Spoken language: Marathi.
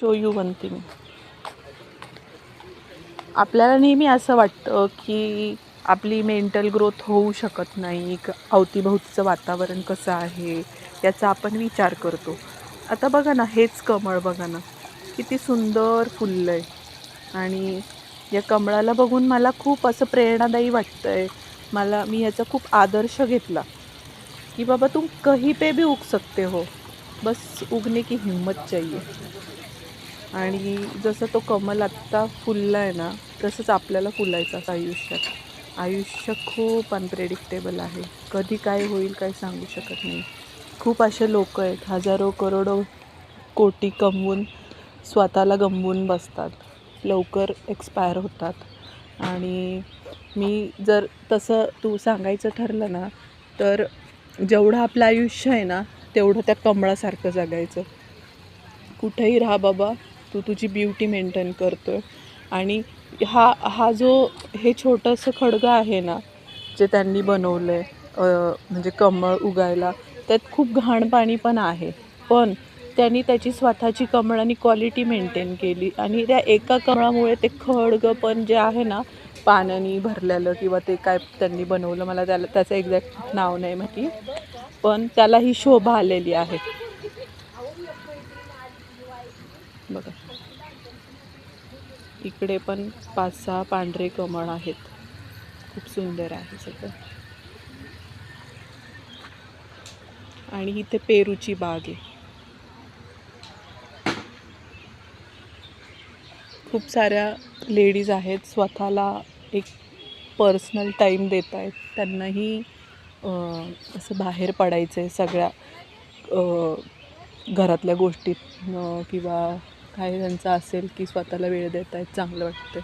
Show you one thing. आपल्याला नेहमी असं वाटतं की आपली मेंटल ग्रोथ होऊ शकत नाही, अवतीभोवतीचं वातावरण कसं आहे याचा आपण विचार करतो. आता बघा ना, हेच कमळ बघा ना, किती सुंदर फुललं आहे. आणि या कमळाला बघून मला खूप असं प्रेरणादायी वाटतं आहे. मी याचा खूप आदर्श घेतला कि बाबा तुम कहीं पे भी उग सकते हो, बस उगने की हिम्मत चाहिए. आणि जसं तो कमल आत्ता फुलला आहे ना, तसंच आपल्याला फुलायचं असं आयुष्यात. आयुष्य खूप अनप्रेडिक्टेबल आहे. कधी काय होईल काय सांगू शकत नाही. खूप असे लोक आहेत, हजारो करोडो कोटी कमवून स्वतःला गमवून बसतात, लवकर एक्सपायर होतात. आणि मी जर तसं तू सांगायचं ठरलं ना, तर जेवढं आपलं आयुष्य आहे ना, तेवढं त्या कमळासारखं जगायचं. कुठेही राहा बाबा, तू तुझी ब्युटी मेंटेन करतोय. आणि हा जो हे छोटंसं खडगं आहे ना, जे त्यांनी बनवलं आहे, म्हणजे कमळ उगायला, त्यात खूप घाण पाणी पण आहे. पण त्यांनी त्याची स्वतःची कमळानी क्वालिटी मेंटेन केली. आणि त्या एका कमळामुळे ते खडगं पण जे आहे ना, पाण्याने भरलेलं, किंवा ते काय त्यांनी बनवलं, मला त्याचं एक्झॅक्ट नाव नाही माहिती, पण त्याला ही शोभा आलेली आहे. बघा, इकडे पण 5-6 पांढरे कमळ आहेत. खूप सुंदर आहे सगळं. आणि इथे पेरूची बाग आहे. खूप साऱ्या लेडीज आहेत, स्वतःला एक पर्सनल टाईम देत आहेत. त्यांनाही असं बाहेर पडायचं आहे सगळ्या घरातल्या गोष्टीत, किंवा काय त्यांचं असेल की स्वतःला वेळ देत आहेत, चांगलं वाटतं.